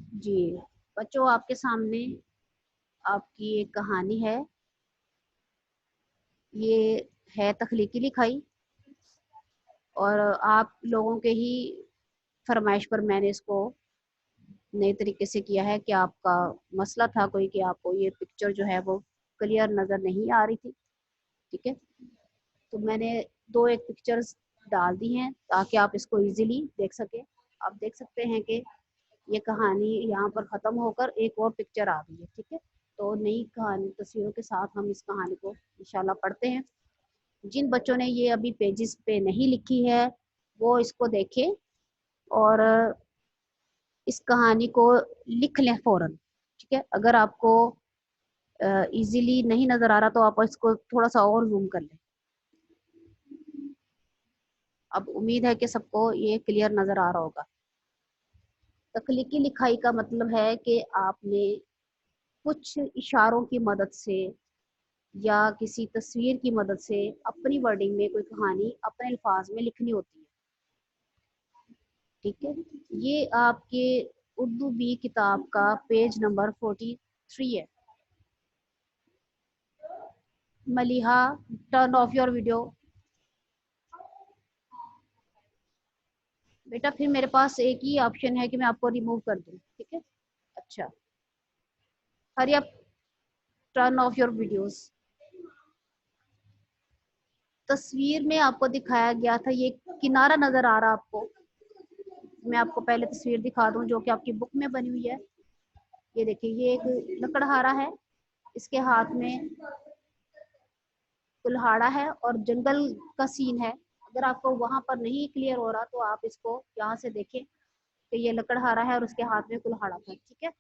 जी बच्चों, आपके सामने आपकी एक कहानी है। ये है तख्लीकी लिखाई और आप लोगों के ही फरमाइश पर मैंने इसको नए तरीके से किया है कि आपका मसला था कोई कि आपको ये पिक्चर जो है वो क्लियर नज़र नहीं आ रही थी। ठीक है, तो मैंने दो एक पिक्चर्स डाल दी हैं ताकि आप इसको इजीली देख सकें। आप देख सकते हैं कि ये कहानी यहाँ पर ख़त्म होकर एक और पिक्चर आ गई है। ठीक है, तो नई कहानी तस्वीरों के साथ हम इस कहानी को इंशाल्लाह पढ़ते हैं। जिन बच्चों ने ये अभी पेजेस पे नहीं लिखी है वो इसको देखें और इस कहानी को लिख लें फ़ौरन। ठीक है, अगर आपको इजीली नहीं नज़र आ रहा तो आप इसको थोड़ा सा और जूम कर लें। अब उम्मीद है कि सबको ये क्लियर नज़र आ रहा होगा। तख्लीकी लिखाई का मतलब है कि आपने कुछ इशारों की मदद से या किसी तस्वीर की मदद से अपनी वर्डिंग में कोई कहानी अपने अल्फाज में लिखनी होती है। ठीक है, ये आपके उर्दू बी किताब का पेज नंबर 43 है। Maliha, turn off your video. बेटा फिर मेरे पास एक ही ऑप्शन है कि मैं आपको रिमूव कर दूं। ठीक है, अच्छा, hurry up, turn off your videos. तस्वीर में आपको दिखाया गया था, ये किनारा नजर आ रहा आपको। मैं आपको पहले तस्वीर दिखा दूं जो कि आपकी बुक में बनी हुई है। ये देखिए, ये एक लकड़हारा है, इसके हाथ में कुल्हाड़ा है और जंगल का सीन है। अगर आपको वहां पर नहीं क्लियर हो रहा तो आप इसको यहाँ से देखें कि ये लकड़हारा है और उसके हाथ में कुल्हाड़ा था। ठीक है,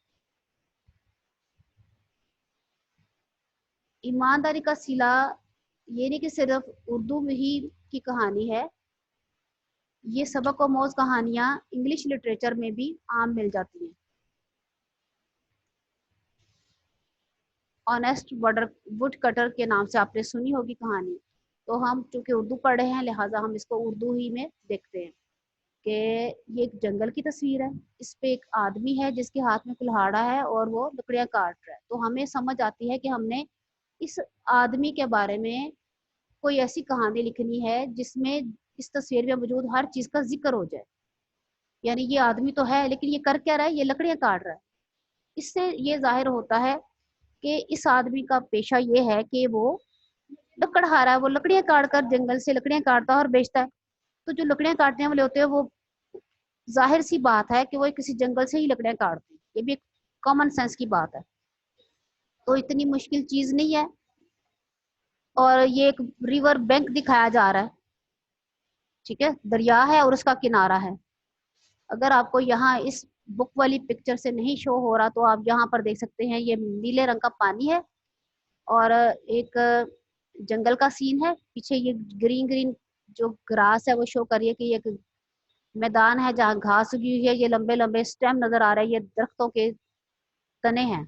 ईमानदारी का सिला ये नहीं कि सिर्फ उर्दू में ही की कहानी है, ये सबक और मौज कहानियां इंग्लिश लिटरेचर में भी आम मिल जाती हैं। ऑनेस्ट वुड कटर के नाम से आपने सुनी होगी कहानी। तो हम चूंकि उर्दू पढ़े हैं लिहाजा हम इसको उर्दू ही में देखते हैं कि ये एक जंगल की तस्वीर है। इस पे एक आदमी है जिसके हाथ में कुल्हाड़ा है और वो लकड़ियां काट रहा है। तो हमें समझ आती है कि हमने इस आदमी के बारे में कोई ऐसी कहानी लिखनी है जिसमें इस तस्वीर में मौजूद हर चीज का जिक्र हो जाए। यानी ये आदमी तो है लेकिन ये कर क्या रहा है, ये लकड़ियां काट रहा है। इससे ये जाहिर होता है कि इस आदमी का पेशा ये है कि वो लकड़हारा है, वो लकड़ियां काट कर जंगल से लकड़ियां काटता है और बेचता है। तो जो लकड़ियां काटने वाले होते हैं वो जाहिर सी बात है कि वो किसी जंगल से ही लकड़ियां काटते हैं। ये भी एक कॉमन सेंस की बात है, तो इतनी मुश्किल चीज नहीं है। और ये एक रिवर बैंक दिखाया जा रहा है। ठीक है, दरिया है और उसका किनारा है। अगर आपको यहाँ इस बुक वाली पिक्चर से नहीं शो हो रहा तो आप यहाँ पर देख सकते हैं, ये नीले रंग का पानी है और एक जंगल का सीन है। पीछे ये ग्रीन ग्रीन जो ग्रास है वो शो कर रही है कि ये मैदान है जहाँ घास उगी हुई है। ये लंबे लंबे स्टेम नजर आ रहे हैं, ये दरख्तों के तने हैं।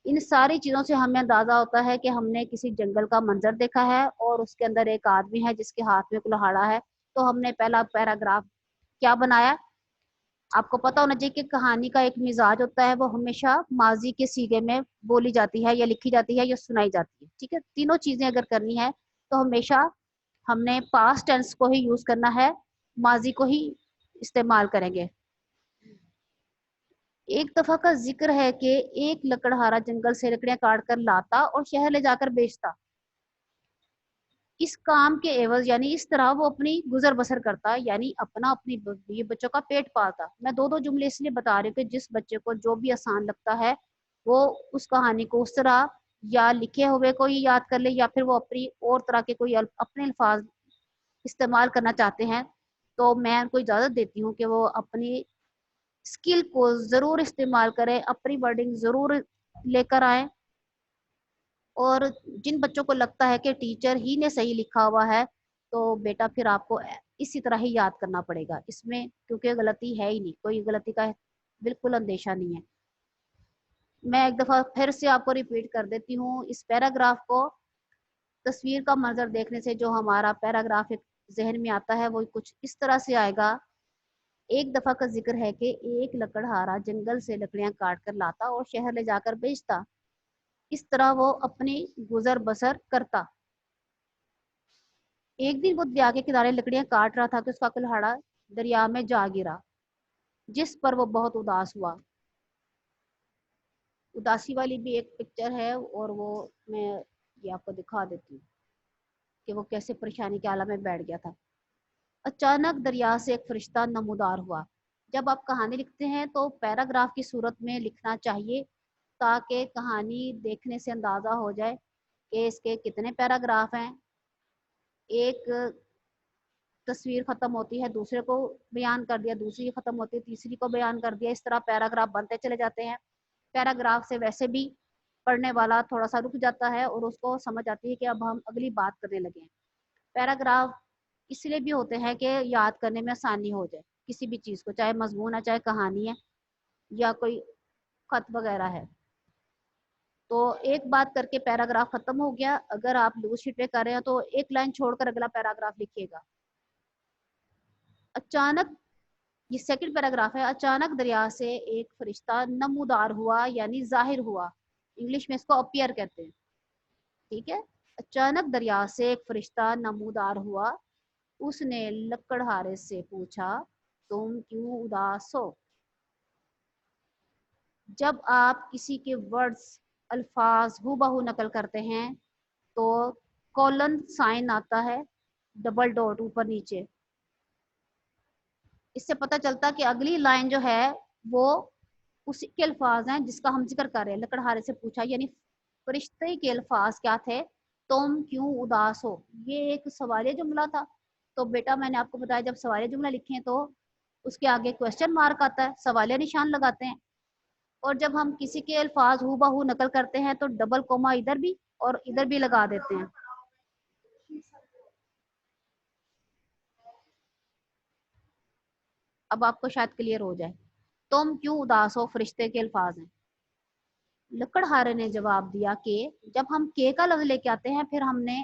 इन सारी चीजों से हमें अंदाजा होता है कि हमने किसी जंगल का मंजर देखा है और उसके अंदर एक आदमी है जिसके हाथ में कुल्हाड़ा है। तो हमने पहला पैराग्राफ क्या बनाया, आपको पता होना चाहिए कि कहानी का एक मिजाज होता है, वो हमेशा माजी के सीगे में बोली जाती है या लिखी जाती है या सुनाई जाती है। ठीक है, तीनों चीजें अगर करनी है तो हमेशा हमने पास्ट टेंस को ही यूज करना है, माजी को ही इस्तेमाल करेंगे। एक दफा का जिक्र है कि एक लकड़हारा जंगल से लकड़ियां काट कर लाता और शहर ले जाकर बेचता। इस काम के एवज यानी इस तरह वो अपनी गुजर बसर करता, यानी अपना अपनी ये बच्चों का पेट पालता। मैं दो दो जुमले इसलिए बता रही हूँ कि जिस बच्चे को जो भी आसान लगता है वो उस कहानी को उस तरह या लिखे हुए को ही याद कर ले या फिर वो अपनी और तरह के कोई अपने अल्फाज इस्तेमाल करना चाहते हैं तो मैं उनको इजाजत देती हूँ कि वो अपनी स्किल को जरूर इस्तेमाल करें, अपनी वर्डिंग जरूर लेकर आए। और जिन बच्चों को लगता है कि टीचर ही ने सही लिखा हुआ है तो बेटा फिर आपको इसी तरह ही याद करना पड़ेगा इसमें, क्योंकि गलती है ही नहीं, कोई गलती का बिल्कुल अंदेशा नहीं है। मैं एक दफा फिर से आपको रिपीट कर देती हूँ इस पैराग्राफ को। तस्वीर का मंजर देखने से जो हमारा पैराग्राफ एक जहन में आता है वो कुछ इस तरह से आएगा एक दफा का जिक्र है कि एक लकड़हारा जंगल से लकड़ियां काट कर लाता और शहर ले जाकर बेचता। इस तरह वो अपनी गुजर बसर करता। एक दिन वो दरिया के किनारे लकड़ियां काट रहा था कि उसका कुल्हाड़ा दरिया में जा गिरा, जिस पर वो बहुत उदास हुआ। उदासी वाली भी एक पिक्चर है और वो मैं ये आपको दिखा देती हूँ कि वो कैसे परेशानी के आलम में बैठ गया था। अचानक दरिया से एक फरिश्ता नमूदार हुआ। जब आप कहानी लिखते हैं तो पैराग्राफ की सूरत में लिखना चाहिए, ताकि कहानी देखने से अंदाजा हो जाए कि इसके कितने पैराग्राफ हैं। एक तस्वीर खत्म होती है, दूसरे को बयान कर दिया, दूसरी खत्म होती है, तीसरी को बयान कर दिया, इस तरह पैराग्राफ बनते चले जाते हैं। पैराग्राफ से वैसे भी पढ़ने वाला थोड़ा सा रुक जाता है और उसको समझ आती है कि अब हम अगली बात करने लगे हैं। पैराग्राफ इसलिए भी होते हैं कि याद करने में आसानी हो जाए किसी भी चीज़ को, चाहे मजमून है, चाहे कहानी है, या कोई खत वगैरह है। तो एक बात करके पैराग्राफ खत्म हो गया। अगर आप लूज शीट पे कर रहे हो तो एक लाइन छोड़कर अगला पैराग्राफ लिखिएगा। अचानक, ये सेकंड पैराग्राफ है। अचानक दरिया से एक फरिश्ता नमूदार हुआ, यानी जाहिर हुआ। इंग्लिश में इसको अपीयर कहते हैं। ठीक है। अचानक दरिया से एक फरिश्ता नमूदार हुआ। उसने लकड़हारे से पूछा, तुम क्यों उदास हो? जब आप किसी के वर्ड्स, अल्फाज हूबहू नकल करते हैं तो कॉलन साइन आता है, डबल डॉट ऊपर नीचे। इससे पता चलता कि अगली लाइन जो है वो उसी के अल्फाज हैं जिसका हम जिक्र कर रहे हैं। लकड़हारे से पूछा यानी फरिश्ते के अल्फाज क्या थे? तुम क्यों उदास हो। ये एक सवालिया जुमला था। तो बेटा मैंने आपको बताया, जब सवालिया जुमला लिखें तो उसके आगे क्वेश्चन मार्क आता है, सवालिया निशान लगाते हैं। और जब हम किसी के अल्फाज हूबहू नकल करते हैं तो डबल कोमा इधर भी और इधर भी लगा देते हैं। अब आपको शायद क्लियर हो जाए। तुम क्यों उदास हो फरिश्ते के अल्फाज हैं। लकड़हारे ने जवाब दिया कि जब हम के का लफ्ज लेके आते हैं फिर हमने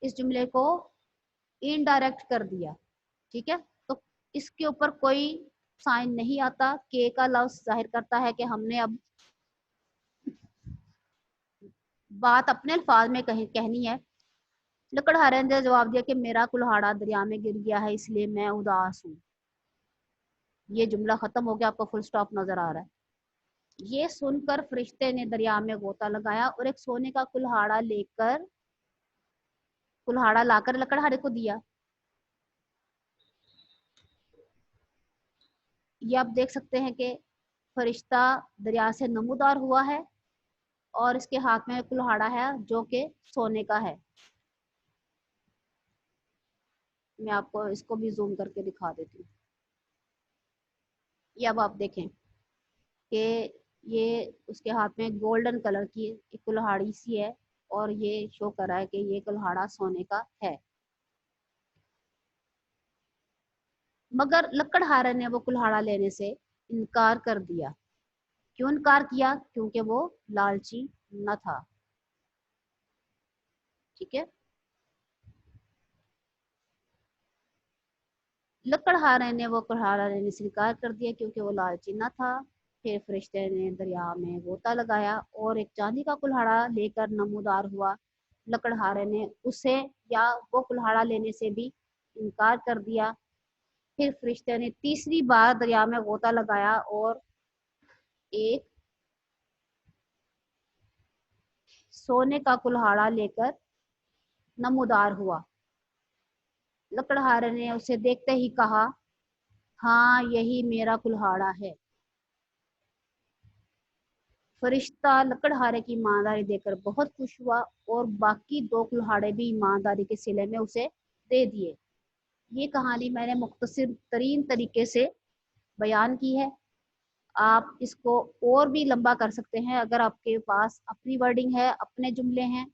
इस जुमले को इनडायरेक्ट कर दिया। ठीक है। तो इसके ऊपर कोई साइन नहीं आता। के का लफ्ज जाहिर करता है कि हमने अब बात अपने अल्फाज में कहनी है। लकड़हारे ने जवाब दिया कि मेरा कुल्हाड़ा दरिया में गिर गया है, इसलिए मैं उदास हूँ। ये जुमला खत्म हो गया। आपको फुल स्टॉप नजर आ रहा है। ये सुनकर फरिश्ते ने दरिया में गोता लगाया और एक सोने का कुल्हाड़ा लाकर लकड़हारे को दिया। ये आप देख सकते हैं कि फरिश्ता दरिया से नमूदार हुआ है और इसके हाथ में कुल्हाड़ा है जो कि सोने का है। मैं आपको इसको भी जूम करके दिखा देती हूँ। ये अब आप देखें कि ये उसके हाथ में गोल्डन कलर की एक कुल्हाड़ी सी है और ये शो कर रहा है कि ये कुल्हाड़ा सोने का है। मगर लकड़हारे ने वो कुल्हाड़ा लेने से इनकार कर दिया। क्यों इनकार किया? क्योंकि वो लालची न था। ठीक है। लकड़हारे ने वो कुल्हाड़ा लेने से इनकार कर दिया क्योंकि वो लालची न था। फिर फरिश्ते ने दरिया में गोता लगाया और एक चांदी का कुल्हाड़ा लेकर नमूदार हुआ। लकड़हारे ने उसे या वो कुल्हाड़ा लेने से भी इनकार कर दिया। फिर फरिश्ते ने तीसरी बार दरिया में गोता लगाया और एक सोने का कुल्हाड़ा लेकर नमूदार हुआ। लकड़हारे ने उसे देखते ही कहा, हाँ यही मेरा कुल्हाड़ा है। फरिश्ता लकड़हारे की ईमानदारी देखकर बहुत खुश हुआ और बाकी दो कुल्हाड़े भी ईमानदारी के सिले में उसे दे दिए। ये कहानी मैंने मुख्तसर तरीन तरीके से बयान की है। आप इसको और भी लंबा कर सकते हैं अगर आपके पास अपनी वर्डिंग है, अपने जुमले हैं।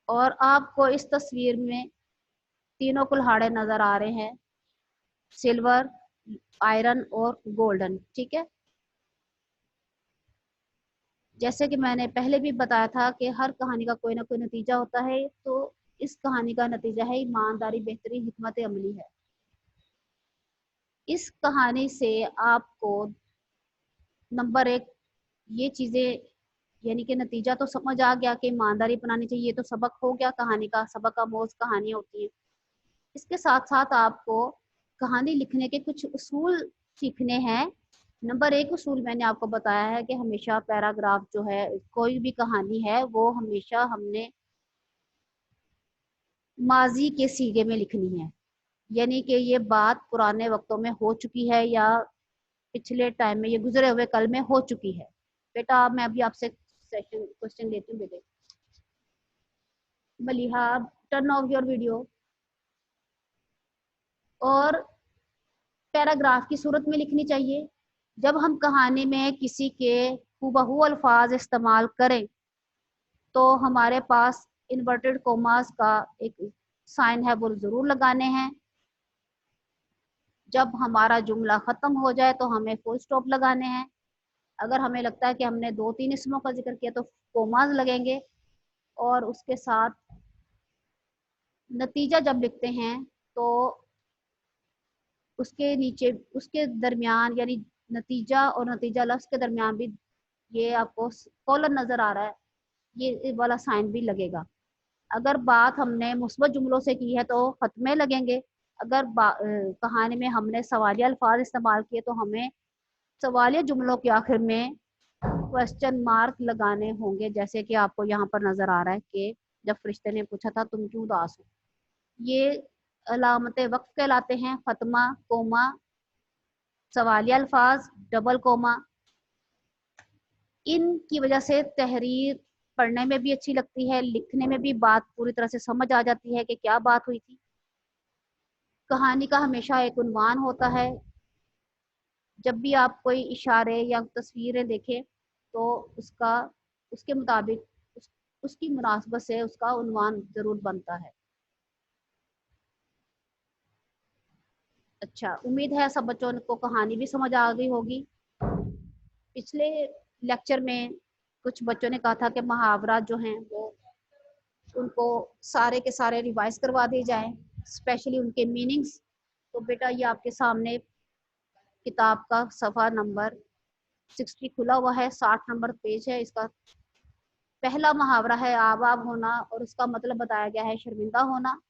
और आपको इस तस्वीर में तीनों कुल्हाड़े नजर आ रहे हैं, सिल्वर, आयरन और गोल्डन। ठीक है। जैसे कि मैंने पहले भी बताया था कि हर कहानी का कोई ना कोई नतीजा होता है, तो इस कहानी का नतीजा है ईमानदारी, बेहतरीन हिकमत अमली है। इस कहानी से आपको नंबर एक ये चीजें, यानी कि नतीजा तो समझ आ गया कि ईमानदारी अपनानी चाहिए, ये तो सबक हो गया कहानी का, सबक आमोज कहानियां होती हैं। इसके साथ साथ आपको कहानी लिखने के कुछ उसूल सीखने हैं। नंबर एक उसूल मैंने आपको बताया है कि हमेशा पैराग्राफ जो है, कोई भी कहानी है वो हमेशा हमने माजी के सीगे में लिखनी है, यानी कि ये बात पुराने वक्तों में हो चुकी है या पिछले टाइम में, ये गुजरे हुए कल में हो चुकी है। बेटा मैं अभी आपसे सेशन क्वेश्चन लेती हूँ बेटे। Maliha, turn off your video. और पैराग्राफ की सूरत में लिखनी चाहिए। जब हम कहानी में किसी के हुबहू अल्फाज इस्तेमाल करें तो हमारे पास इन्वर्टेड कोमास का एक साइन है, वो जरूर लगाने हैं। जब हमारा जुमला खत्म हो जाए तो हमें फुल स्टॉप लगाने हैं। अगर हमें लगता है कि हमने 2-3 इसमों का जिक्र किया तो कोमास लगेंगे। और उसके साथ नतीजा जब लिखते हैं तो उसके नीचे, उसके दरमियान, यानी नतीजा और नतीजा लफ्ज के दरमियान भी ये आपको कॉलन नजर आ रहा है, ये वाला साइन भी लगेगा। अगर बात हमने मुस्बत जुमलों से की है तो खत्मे लगेंगे। अगर कहानी में हमने सवालिया अल्फाज इस्तेमाल किए तो हमें सवालिया जुमलों के आखिर में क्वेश्चन मार्क लगाने होंगे, जैसे कि आपको यहाँ पर नजर आ रहा है कि जब फरिश्ते ने पूछा था तुम क्यों उदास हो। ये अलामत वक्फ कहलाते हैं, फतमा, कोमा, सवालिया अल्फाज, डबल कोमा। इनकी वजह से तहरीर पढ़ने में भी अच्छी लगती है, लिखने में भी बात पूरी तरह से समझ आ जाती है कि क्या बात हुई थी। कहानी का हमेशा एक उन्वान होता है। जब भी आप कोई इशारे या तस्वीरें देखें तो उसका, उसके मुताबिक उसकी मुनासबत से उसका उन्वान जरूर बनता है। अच्छा, उम्मीद है सब बच्चों को कहानी भी समझ आ गई होगी। पिछले लेक्चर में कुछ बच्चों ने कहा था कि मुहावरा जो हैं वो उनको सारे के सारे रिवाइज करवा दिए जाएं, स्पेशली उनके मीनिंग्स। तो बेटा ये आपके सामने किताब का सफ़ा नंबर 60 खुला हुआ है, 60 नंबर पेज है इसका। पहला मुहावरा है आब आब होना, और उसका मतलब बताया गया है शर्मिंदा होना।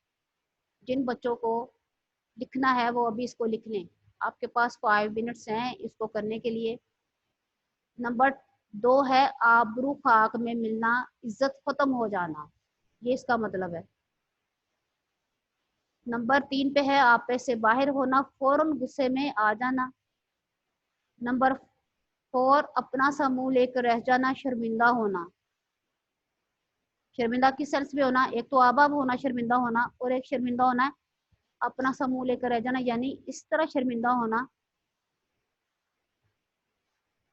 जिन बच्चों को लिखना है वो अभी इसको लिख लें, आपके पास 5 मिनट्स हैं इसको करने के लिए। नंबर 2 है आबरू खाक में मिलना, इज्जत खत्म हो जाना, ये इसका मतलब है। नंबर 3 पे है आपे से बाहर होना, फौरन गुस्से में आ जाना। नंबर 4 अपना सा मुंह लेकर रह जाना, शर्मिंदा होना। शर्मिंदा किस सेंस में होना, एक तो आबाब होना शर्मिंदा होना, और एक शर्मिंदा होना है अपना सा मुंह लेकर रह जाना, यानी इस तरह शर्मिंदा होना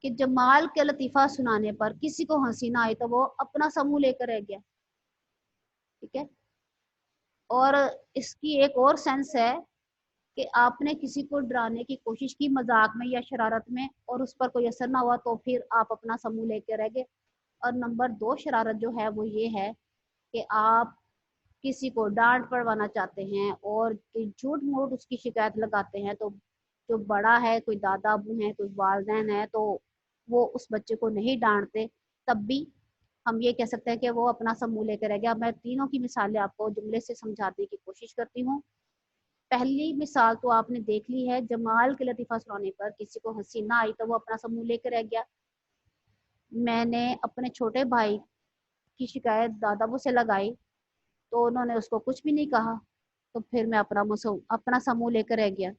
कि जमाल के लतीफा सुनाने पर किसी को हंसी ना आई तो वो अपना सा मुंह लेकर रह गया। ठीक है। और इसकी एक और सेंस है कि आपने किसी को डराने की कोशिश की मजाक में या शरारत में और उस पर कोई असर ना हुआ तो फिर आप अपना समूह लेकर रह गए। और नंबर 2 शरारत जो है वो ये है कि आप किसी को डांट पड़वाना चाहते हैं और झूठ मूठ उसकी शिकायत लगाते हैं, तो जो बड़ा है, कोई दादा अबू है, कोई वालदैन है, तो वो उस बच्चे को नहीं डांटते, तब भी हम ये कह सकते हैं कि वो अपना समूह लेकर रह गया। मैं तीनों की मिसालें आपको जुमले से समझाने की कोशिश करती हूँ। पहली मिसाल तो आपने देख ली है, जमाल के लतीफ़ा सुनाने पर किसी को हंसी ना आई तो वो अपना समूह लेकर रह गया। मैंने अपने छोटे भाई की शिकायत दादाबू से लगाई तो उन्होंने उसको कुछ भी नहीं कहा, तो फिर मैं अपना समूह लेकर रह गया।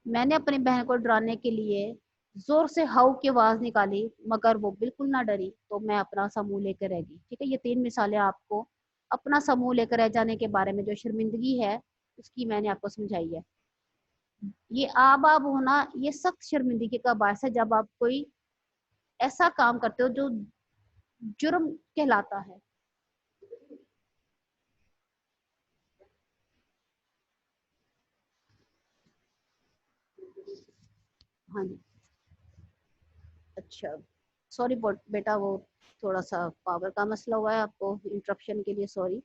मैंने अपनी बहन को डराने के लिए जोर से हाउ की आवाज निकाली मगर वो बिल्कुल ना डरी, तो मैं अपना समूह लेकर रह गई। ठीक है, ये 3 मिसालें आपको अपना समूह लेकर रह जाने के बारे में, जो शर्मिंदगी है उसकी मैंने आपको समझाई है। ये आब आब होना ये सख्त शर्मिंदगी का बायस है, जब आप कोई ऐसा काम करते हो जो जुर्म कहलाता है। हाँ जी। अच्छा, सॉरी बेटा, वो थोड़ा सा पावर का मसला हुआ है, आपको इंटरप्शन के लिए सॉरी।